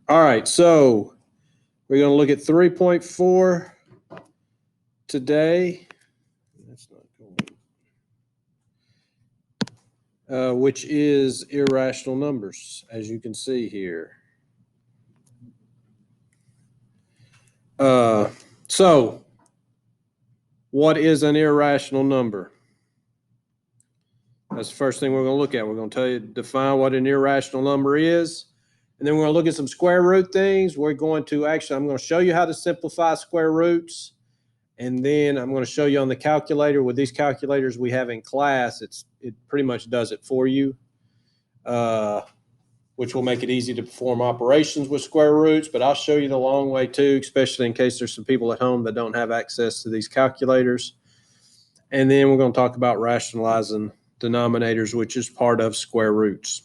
All right, so we're going to look at 3.4 today. That's not going. Which is irrational numbers, as you can see here. So, what is an irrational number? That's the first thing we're going to look at. We're going to tell you, define what an irrational number is. And then we're going to look at some square root things. I'm going to show you how to simplify square roots. And then I'm going to show you on the calculator. With these calculators we have in class, it pretty much does it for you, which will make it easy to perform operations with square roots. But I'll show you the long way too, especially in case there's some people at home that don't have access to these calculators. And then we're going to talk about rationalizing denominators, which is part of square roots.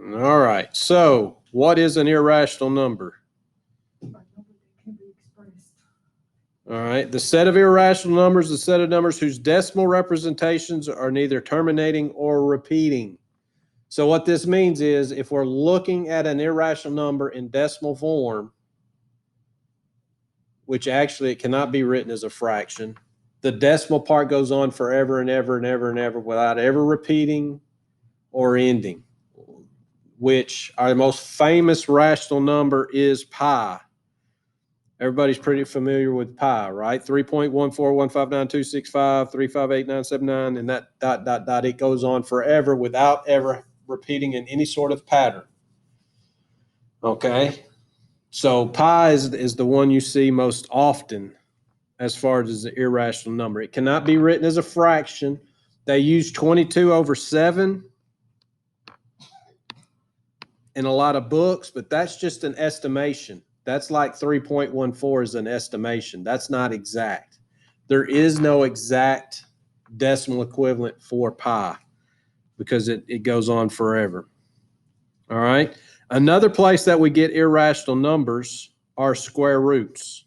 All right, so what is an irrational number? All right, the set of irrational numbers, the set of numbers whose decimal representations are neither terminating or repeating. So what this means is if we're looking at an irrational number in decimal form, which actually it cannot be written as a fraction, the decimal part goes on forever and ever and ever and ever without ever repeating or ending, which our most famous rational number is pi. Everybody's pretty familiar with pi, right? 3.141592653588979, 358,979, and that dot, it goes on forever without ever repeating in any sort of pattern. Okay? So pi is the one you see most often as far as the irrational number. It cannot be written as a fraction. They use 22 over 7 in a lot of books, but that's just an estimation. That's like 3.14 is an estimation. That's not exact. There is no exact decimal equivalent for pi because it goes on forever. All right. Another place that we get irrational numbers are square roots.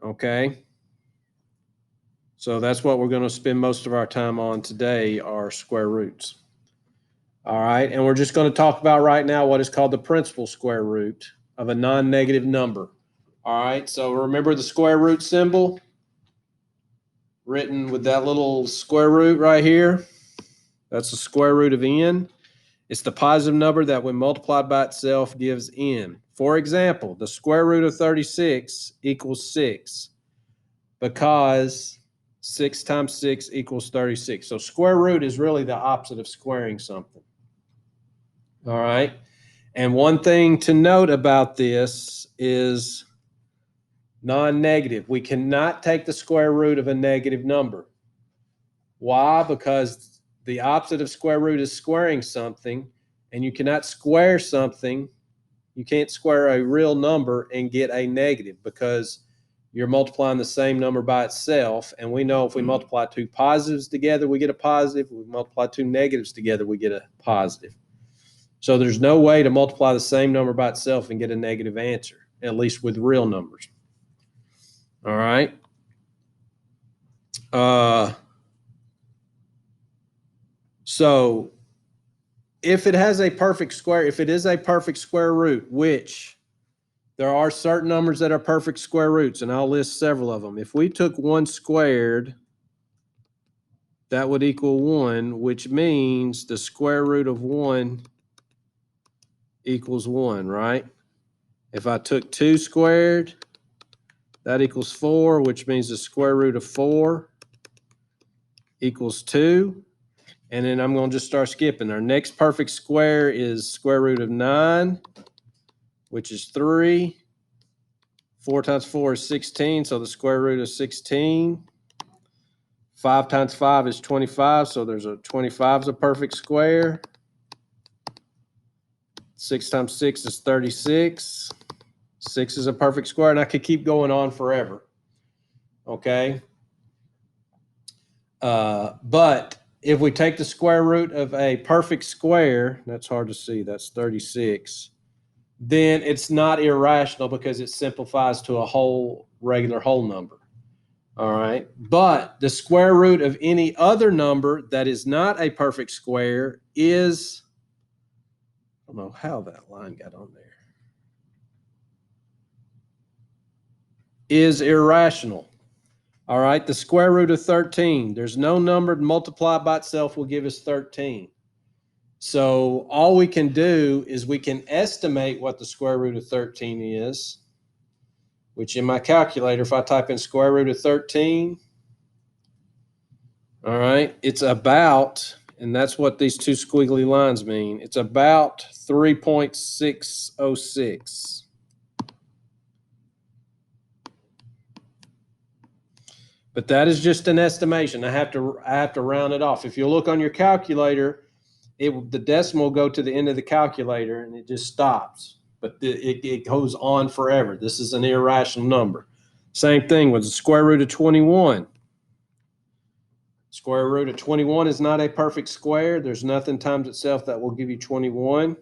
Okay. So that's what we're going to spend most of our time on today are square roots. All right. And we're just going to talk about right now what is called the principal square root of a non-negative number. All right. So remember the square root symbol written with that little square root right here. That's the square root of n. It's the positive number that when multiplied by itself gives n. For example, the square root of 36 equals 6 because 6 times 6 equals 36. So square root is really the opposite of squaring something. All right. And one thing to note about this is non-negative. We cannot take the square root of a negative number. Why? Because the opposite of square root is squaring something, and you cannot square something. You can't square a real number and get a negative because you're multiplying the same number by itself. And we know if we multiply two positives together, we get a positive. If we multiply two negatives together, we get a positive. So there's no way to multiply the same number by itself and get a negative answer, at least with real numbers. All right. So if it has a perfect square, if it is a perfect square root, which there are certain numbers that are perfect square roots, and I'll list several of them. If we took 1 squared, that would equal 1, which means the square root of 1 equals 1, right? If I took 2 squared, that equals 4, which means the square root of 4 equals 2. And then I'm going to just start skipping. Our next perfect square is square root of 9, which is 3. 4 times 4 is 16, so the square root of 16. 5 times 5 is 25, so there's a 25 is a perfect square. 6 times 6 is 36. 6 is a perfect square, and I could keep going on forever. Okay? But if we take the square root of a perfect square, that's hard to see, that's 36, then it's not irrational because it simplifies to a whole, regular whole number. All right. But the square root of any other number that is not a perfect square is, I don't know how that line got on there, is irrational. All right. The square root of 13. There's no number multiplied by itself will give us 13. So all we can do is we can estimate what the square root of 13 is, which in my calculator, if I type in square root of 13, all right, it's about, and that's what these two squiggly lines mean, it's about 3.606. But that is just an estimation. I have to round it off. If you look on your calculator, the decimal will go to the end of the calculator and it just stops. But it goes on forever. This is an irrational number. Same thing with the square root of 21. Square root of 21 is not a perfect square. There's nothing times itself that will give you 21.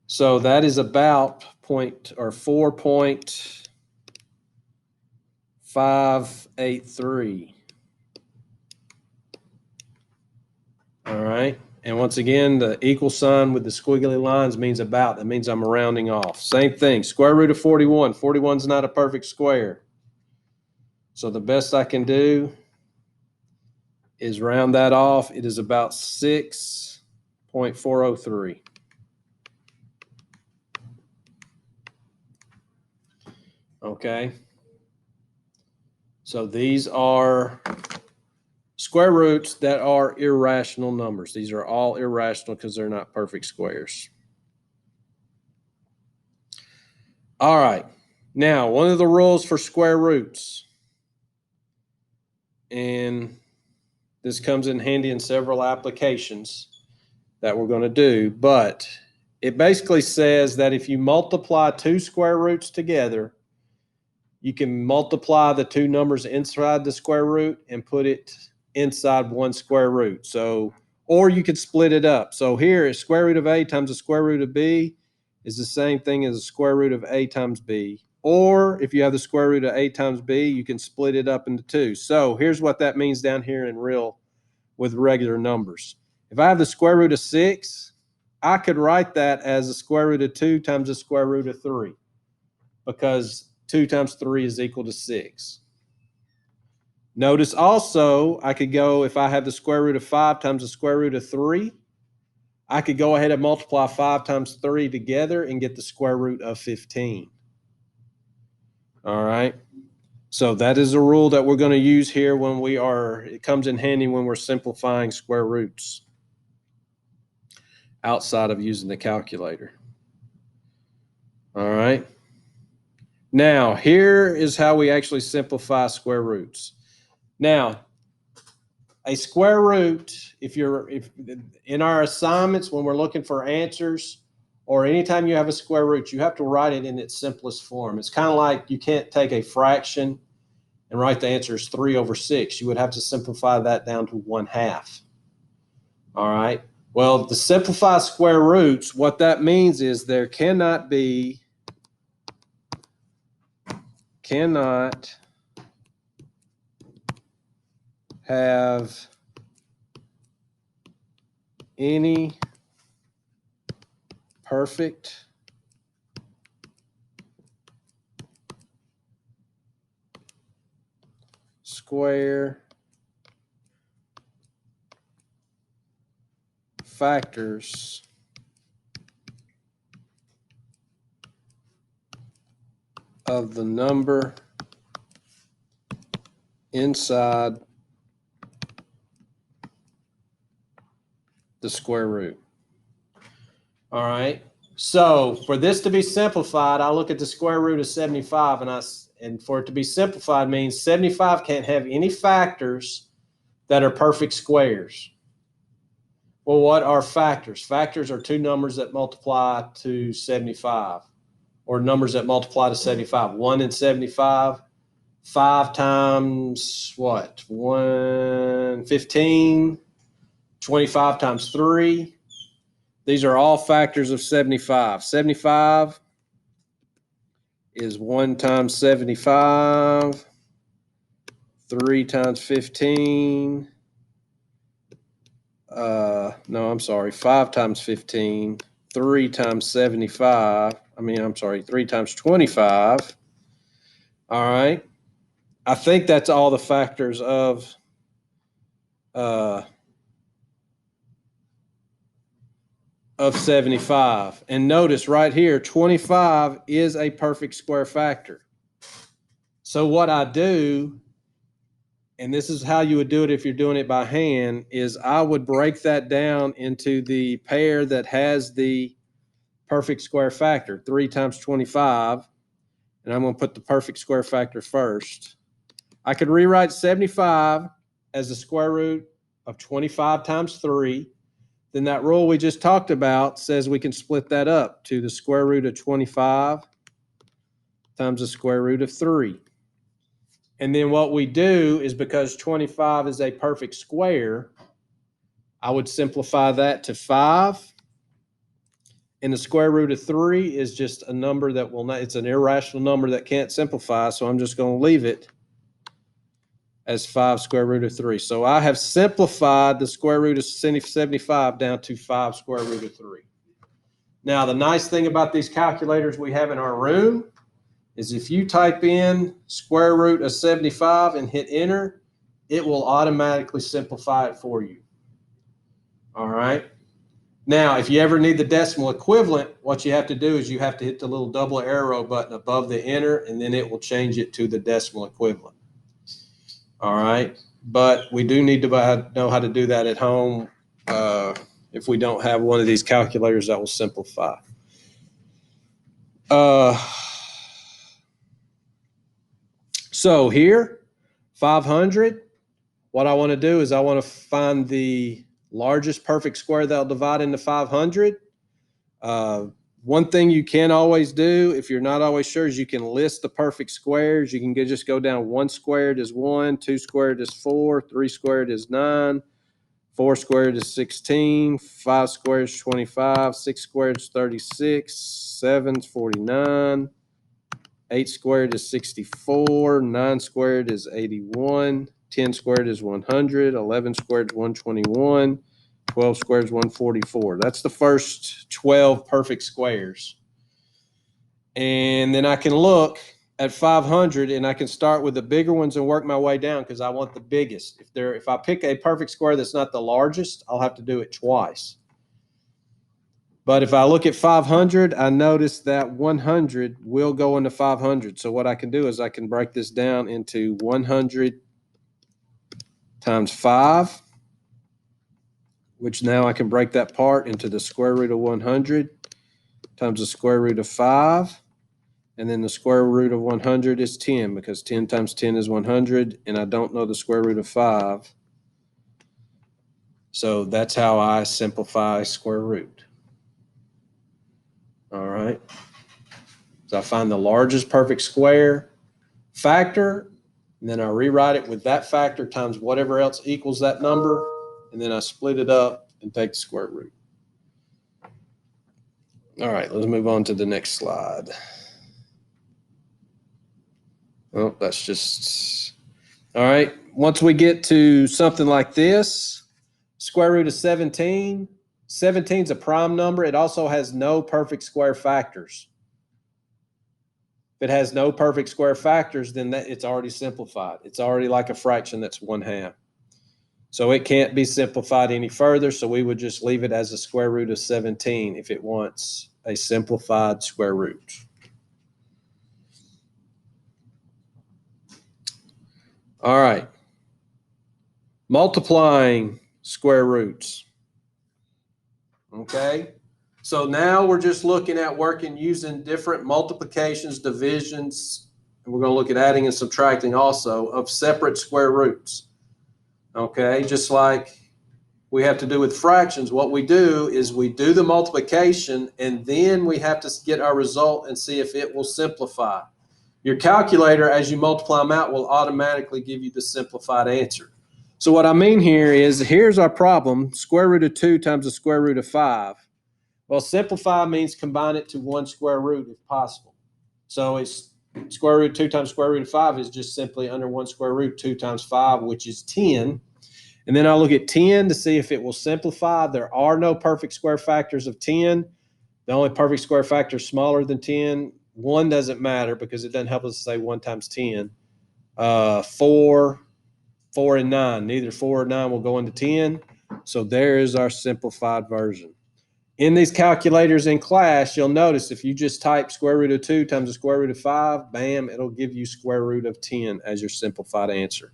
So that is about 4.583. All right. And once again, the equal sign with the squiggly lines means about. That means I'm rounding off. Same thing. Square root of 41. 41 is not a perfect square. So the best I can do is round that off. It is about 6.403. Okay. So these are square roots that are irrational numbers. These are all irrational because they're not perfect squares. All right. Now, one of the rules for square roots, and this comes in handy in several applications that we're going to do, but it basically says that if you multiply two square roots together, you can multiply the two numbers inside the square root and put it inside one square root. So, or you could split it up. So here, square root of A times the square root of B is the same thing as the square root of A times B. Or if you have the square root of A times B, you can split it up into two. So here's what that means down here in with regular numbers. If I have the square root of 6, I could write that as the square root of 2 times the square root of 3, because 2 times 3 is equal to 6. Notice also, I could go, if I have the square root of 5 times the square root of 3, I could go ahead and multiply 5 times 3 together and get the square root of 15. All right. So that is a rule that we're going to use here when it comes in handy when we're simplifying square roots outside of using the calculator. All right. Now, here is how we actually simplify square roots. Now, a square root, if in our assignments, when we're looking for answers, or anytime you have a square root, you have to write it in its simplest form. It's kind of like you can't take a fraction and write the answer as 3/6. You would have to simplify that down to 1/2. All right. Well, to simplify square roots, what that means is there cannot have any perfect square factors of the number inside the square root. All right. So for this to be simplified, I look at the square root of 75, and for it to be simplified means 75 can't have any factors that are perfect squares. Well, what are factors? Factors are two numbers that multiply to 75, or numbers that multiply to 75. 1 and 75. 5 times what? 15. 25 times 3. These are all factors of 75. 75 is 1 times 75, 3 times 15, no, I'm sorry, 5 times 15, 3 times 75, 3 times 25. All right. I think that's all the factors of 75. And notice right here, 25 is a perfect square factor. So what I do, and this is how you would do it if you're doing it by hand, is I would break that down into the pair that has the perfect square factor, 3 times 25, and I'm going to put the perfect square factor first. I could rewrite 75 as the square root of 25 times 3. Then that rule we just talked about says we can split that up to the square root of 25 times the square root of 3. And then what we do is, because 25 is a perfect square, I would simplify that to 5. And the square root of 3 is just a number that will not, it's an irrational number that can't simplify, so I'm just going to leave it as 5 square root of 3. So I have simplified the square root of 75 down to 5 square root of 3. Now, the nice thing about these calculators we have in our room is if you type in square root of 75 and hit enter, it will automatically simplify it for you. All right. Now, if you ever need the decimal equivalent, what you have to do is you have to hit the little double arrow button above the enter, and then it will change it to the decimal equivalent. All right. But we do need to know how to do that at home if we don't have one of these calculators that will simplify. So here, 500, what I want to do is I want to find the largest perfect square that'll divide into 500. One thing you can always do, if you're not always sure, is you can list the perfect squares. You can just go down 1 squared is 1, 2 squared is 4, 3 squared is 9, 4 squared is 16, 5 squared is 25, 6 squared is 36, 7 is 49, 8 squared is 64, 9 squared is 81, 10 squared is 100, 11 squared is 121, 12 squared is 144. That's the first 12 perfect squares. And then I can look at 500 and I can start with the bigger ones and work my way down because I want the biggest. If I pick a perfect square that's not the largest, I'll have to do it twice. But if I look at 500, I notice that 100 will go into 500. So what I can do is I can break this down into 100 times 5, which now I can break that part into the square root of 100 times the square root of 5. And then the square root of 100 is 10, because 10 times 10 is 100, and I don't know the square root of 5. So that's how I simplify square root. All right. So I find the largest perfect square factor, and then I rewrite it with that factor times whatever else equals that number, and then I split it up and take the square root. All right, let's move on to the next slide. Oh, that's just, all right. Once we get to something like this, square root of 17, 17 is a prime number. It also has no perfect square factors. If it has no perfect square factors, then it's already simplified. It's already like a fraction that's 1/2. So it can't be simplified any further, so we would just leave it as a square root of 17 if it wants a simplified square root. All right. Multiplying square roots. Okay. So now we're just looking at working using different multiplications, divisions, and we're going to look at adding and subtracting also of separate square roots. Okay, just like we have to do with fractions, what we do is we do the multiplication and then we have to get our result and see if it will simplify. Your calculator, as you multiply them out, will automatically give you the simplified answer. So what I mean here is, here's our problem, square root of 2 times the square root of 5. Well, simplify means combine it to 1 square root if possible. So it's square root of 2 times square root of 5 is just simply under 1 square root 2 times 5, which is 10. And then I'll look at 10 to see if it will simplify. There are no perfect square factors of 10. The only perfect square factor is smaller than 10. 1 doesn't matter because it doesn't help us to say 1 times 10. 4, 4, and 9. Neither 4 or 9 will go into 10. So there is our simplified version. In these calculators in class, you'll notice if you just type square root of 2 times the square root of 5, bam, it'll give you square root of 10 as your simplified answer.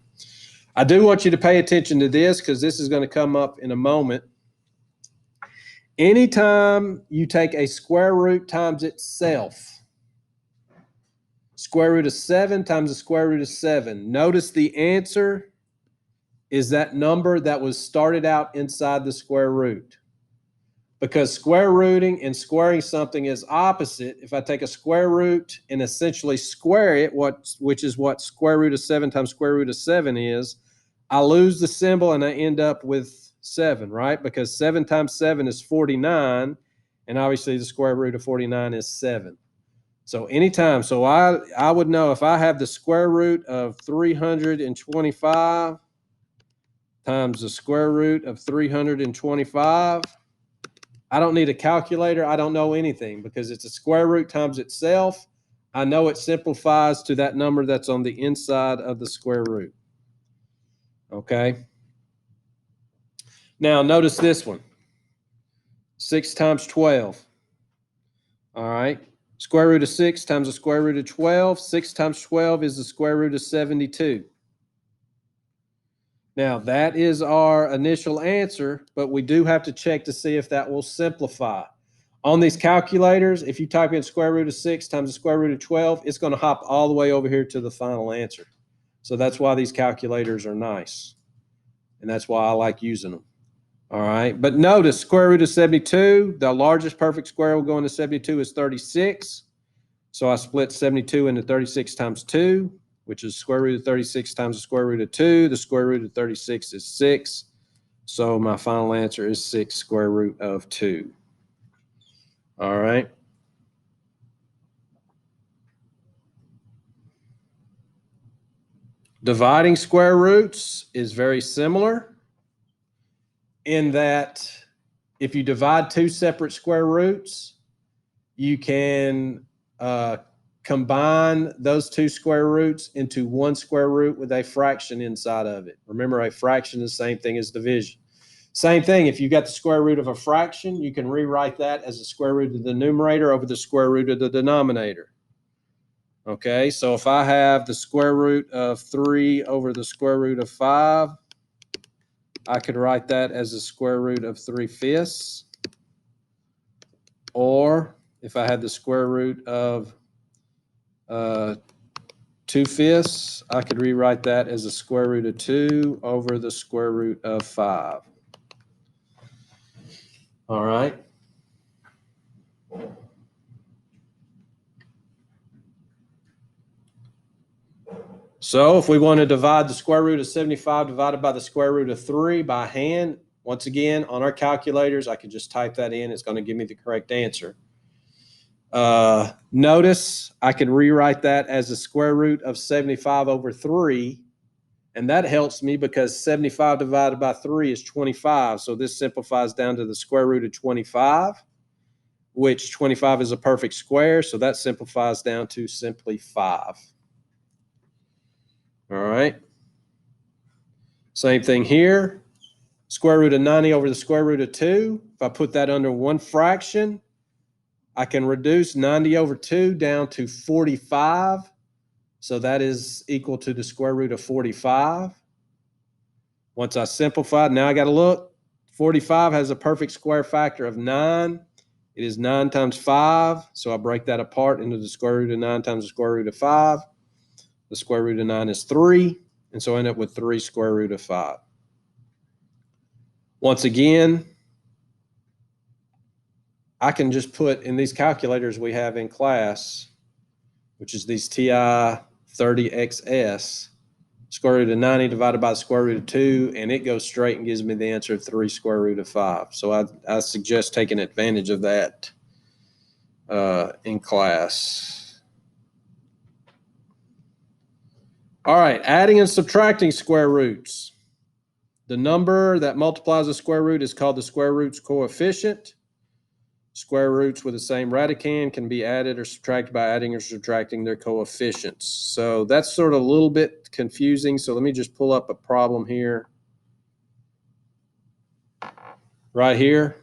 I do want you to pay attention to this because this is going to come up in a moment. Anytime you take a square root times itself, square root of 7 times the square root of 7, notice the answer is that number that was started out inside the square root. Because square rooting and squaring something is opposite. If I take a square root and essentially square it, which is what square root of 7 times square root of 7 is, I lose the symbol and I end up with 7, right? Because 7 times 7 is 49, and obviously the square root of 49 is 7. So anytime, so I would know if I have the square root of 325 times the square root of 325, I don't need a calculator. I don't know anything because it's a square root times itself. I know it simplifies to that number that's on the inside of the square root. Okay. Now notice this one. 6 times 12. All right. Square root of 6 times the square root of 12. 6 times 12 is the square root of 72. Now, that is our initial answer, but we do have to check to see if that will simplify. On these calculators, if you type in square root of 6 times the square root of 12, it's going to hop all the way over here to the final answer. So that's why these calculators are nice. And that's why I like using them. All right. But notice square root of 72, the largest perfect square will go into 72 is 36. So I split 72 into 36 times 2, which is square root of 36 times the square root of 2. The square root of 36 is 6. So my final answer is 6 square root of 2. All right. Dividing square roots is very similar in that if you divide two separate square roots, you can combine those two square roots into one square root with a fraction inside of it. Remember, a fraction is the same thing as division. Same thing, if you got the square root of a fraction, you can rewrite that as the square root of the numerator over the square root of the denominator. Okay, so if I have the square root of 3 over the square root of 5, I could write that as the square root of 3/5. Or if I had the square root of 2/5, I could rewrite that as the square root of 2 over the square root of 5. All right. So if we want to divide the square root of 75 divided by the square root of 3 by hand, once again, on our calculators, I could just type that in. It's going to give me the correct answer. Notice I could rewrite that as the square root of 75 over 3. And that helps me because 75 divided by 3 is 25. So this simplifies down to the square root of 25, which 25 is a perfect square. So that simplifies down to simply 5. All right. Same thing here. Square root of 90 over the square root of 2. If I put that under one fraction, I can reduce 90 over 2 down to 45. So that is equal to the square root of 45. Once I simplify, now I got to look. 45 has a perfect square factor of 9. It is 9 times 5. So I break that apart into the square root of 9 times the square root of 5. The square root of 9 is 3. And so I end up with 3 square root of 5. Once again, I can just put in these calculators we have in class, which is these TI 30XS, square root of 90 divided by the square root of 2, and it goes straight and gives me the answer of 3 square root of 5. So I suggest taking advantage of that in class. All right, adding and subtracting square roots. The number that multiplies a square root is called the square root's coefficient. Square roots with the same radicand can be added or subtracted by adding or subtracting their coefficients. So that's sort of a little bit confusing. So let me just pull up a problem here. Right here.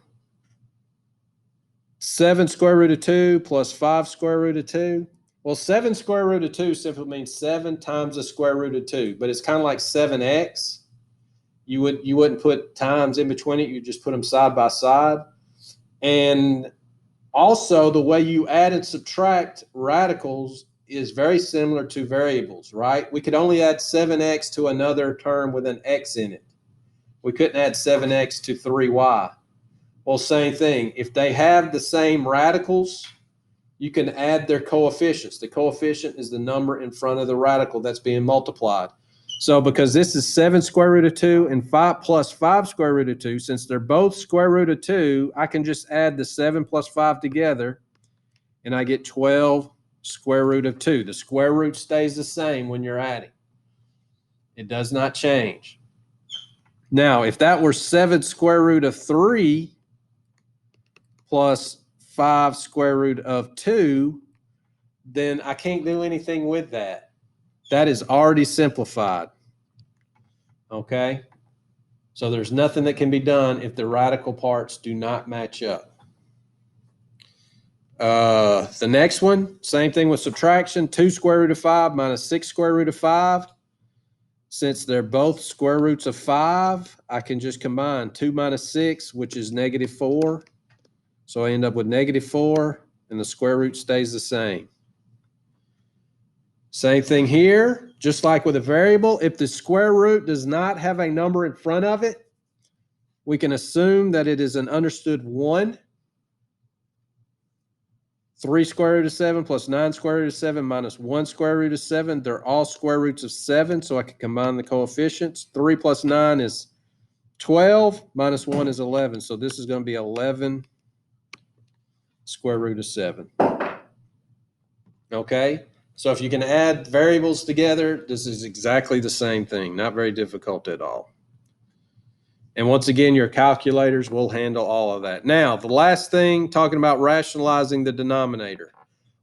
7 square root of 2 plus 5 square root of 2. Well, 7 square root of 2 simply means 7 times the square root of 2, but it's kind of like 7x. You wouldn't put times in between it, you just put them side by side. And also, the way you add and subtract radicals is very similar to variables, right? We could only add 7x to another term with an x in it. We couldn't add 7x to 3y. Well, same thing. If they have the same radicals, you can add their coefficients. The coefficient is the number in front of the radical that's being multiplied. So because this is 7 square root of 2 and 5 plus 5 square root of 2, since they're both square root of 2, I can just add the 7 plus 5 together, and I get 12 square root of 2. The square root stays the same when you're adding. It does not change. Now, if that were 7 square root of 3 plus 5 square root of 2, then I can't do anything with that. That is already simplified. Okay? So there's nothing that can be done if the radical parts do not match up. The next one, same thing with subtraction. 2 square root of 5 minus 6 square root of 5. Since they're both square roots of 5, I can just combine 2 minus 6, which is negative 4. So I end up with negative 4, and the square root stays the same. Same thing here, just like with a variable. If the square root does not have a number in front of it, we can assume that it is an understood 1. 3 square root of 7 plus 9 square root of 7 minus 1 square root of 7. They're all square roots of 7, so I can combine the coefficients. 3 plus 9 is 12, minus 1 is 11. So this is going to be 11 square root of 7. Okay? So if you can add variables together, this is exactly the same thing. Not very difficult at all. And once again, your calculators will handle all of that. Now, the last thing, talking about rationalizing the denominator.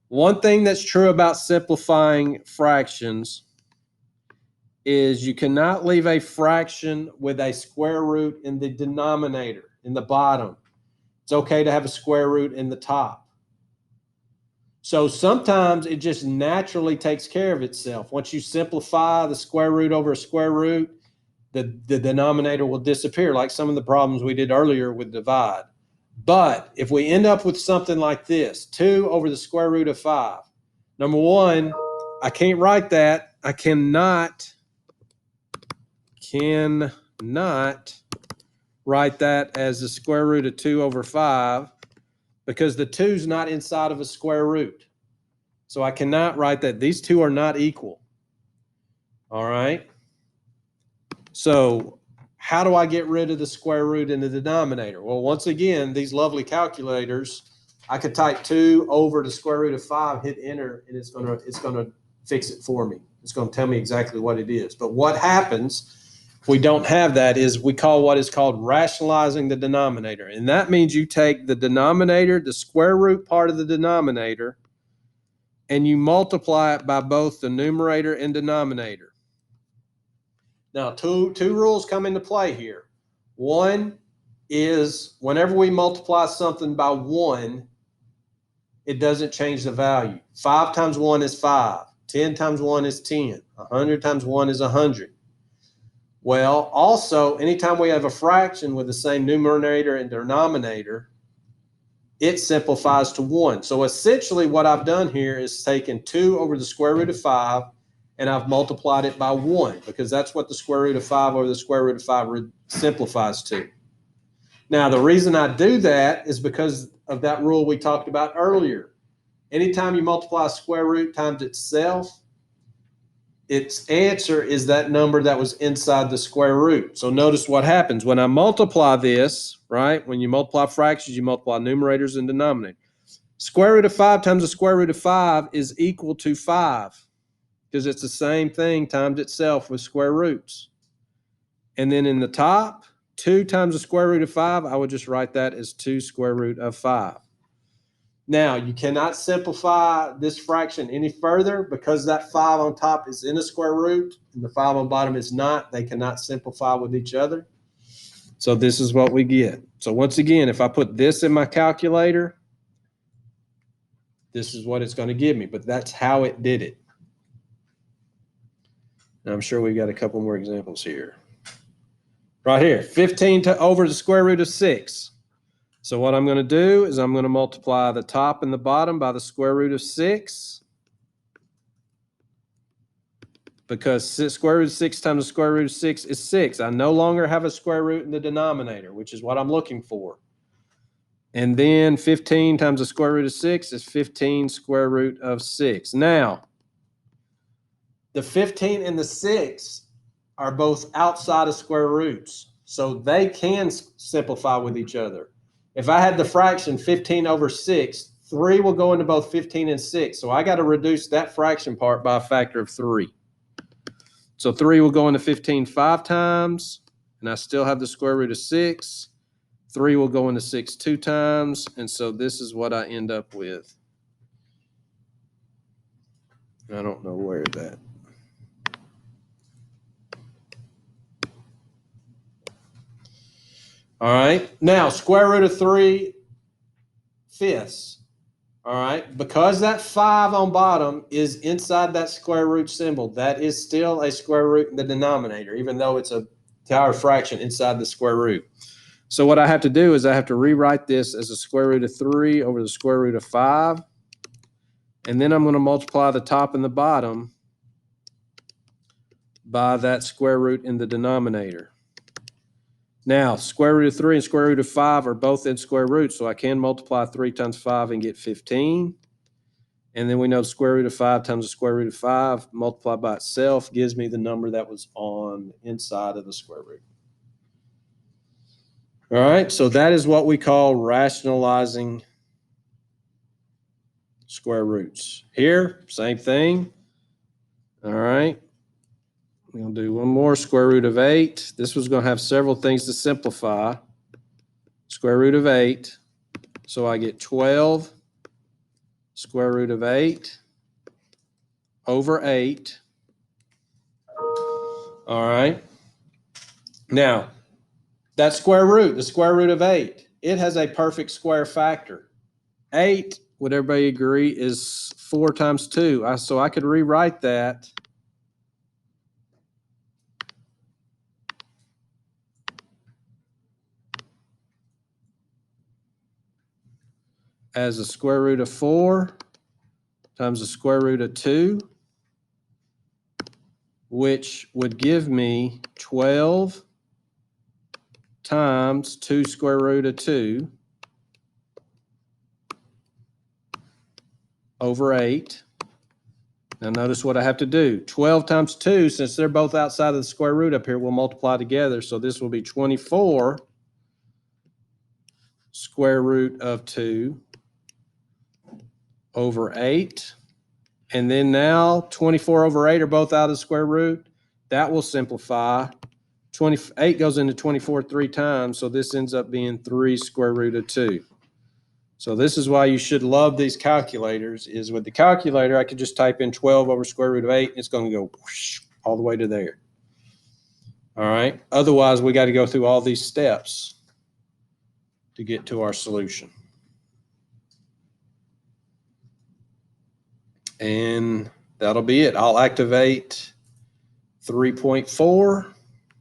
One thing that's true about simplifying fractions is you cannot leave a fraction with a square root in the denominator, in the bottom. It's okay to have a square root in the top. So sometimes it just naturally takes care of itself. Once you simplify the square root over a square root, the denominator will disappear, like some of the problems we did earlier with divide. But if we end up with something like this, 2 over the square root of 5, number one, I can't write that. I cannot write that as the square root of 2 over 5 because the 2 is not inside of a square root. So I cannot write that. These two are not equal. All right. So how do I get rid of the square root in the denominator? Well, once again, these lovely calculators, I could type 2 over the square root of 5, hit enter, and it's gonna fix it for me. It's gonna tell me exactly what it is. But what happens if we don't have that is we call what is called rationalizing the denominator. And that means you take the denominator, the square root part of the denominator, and you multiply it by both the numerator and denominator. Now, two rules come into play here. One is whenever we multiply something by 1, it doesn't change the value. 5 times 1 is 5. 10 times 1 is 10. 100 times 1 is 100. Well, also, anytime we have a fraction with the same numerator and denominator, it simplifies to 1. So essentially what I've done here is taken 2 over the square root of 5 and I've multiplied it by 1 because that's what the square root of 5 over the square root of 5 simplifies to. Now, the reason I do that is because of that rule we talked about earlier. Anytime you multiply a square root times itself, its answer is that number that was inside the square root. So notice what happens when I multiply this, right? When you multiply fractions, you multiply numerators and denominators. Square root of 5 times the square root of 5 is equal to 5. because it's the same thing times itself with square roots. And then in the top, 2 times the square root of 5, I would just write that as 2 square root of 5. Now, you cannot simplify this fraction any further because that 5 on top is in a square root and the 5 on bottom is not. They cannot simplify with each other. So this is what we get. So once again, if I put this in my calculator, this is what it's going to give me, but that's how it did it. And I'm sure we've got a couple more examples here. Right here, 15 over the square root of 6. So what I'm going to do is I'm going to multiply the top and the bottom by the square root of 6. Because square root of 6 times the square root of 6 is 6. I no longer have a square root in the denominator, which is what I'm looking for. And then 15 times the square root of 6 is 15 square root of 6. Now, the 15 and the 6 are both outside of square roots, so they can simplify with each other. If I had the fraction 15 over 6, 3 will go into both 15 and 6, so I got to reduce that fraction part by a factor of 3. So 3 will go into 15 5 times, and I still have the square root of 6. 3 will go into 6 2 times, and so this is what I end up with. I don't know where that. All right, now square root of 3 fifths. All right, because that 5 on bottom is inside that square root symbol, that is still a square root in the denominator, even though it's a entire fraction inside the square root. So what I have to do is I have to rewrite this as a square root of 3 over the square root of 5. And then I'm going to multiply the top and the bottom by that square root in the denominator. Now, square root of 3 and square root of 5 are both in square roots, so I can multiply 3 times 5 and get 15. And then we know the square root of 5 times the square root of 5 multiplied by itself gives me the number that was on inside of the square root. All right, so that is what we call rationalizing square roots. Here, same thing. All right. We're going to do one more, square root of 8. This was going to have several things to simplify. Square root of 8. So I get 12 square root of 8 over 8. All right. Now, that square root, the square root of 8, it has a perfect square factor. 8, would everybody agree, is 4 times 2. So I could rewrite that as the square root of 4 times the square root of 2, which would give me 12 times 2 square root of 2 over 8. Now notice what I have to do. 12 times 2, since they're both outside of the square root up here, we'll multiply together. So this will be 24 square root of 2 over 8. And then now 24 over 8 are both out of the square root. That will simplify. 28 goes into 24 3 times, so this ends up being 3 square root of 2. So this is why you should love these calculators, is with the calculator, I could just type in 12 over square root of 8, and it's going to go whoosh, all the way to there. All right. Otherwise, we got to go through all these steps to get to our solution. And that'll be it. I'll activate 3.4.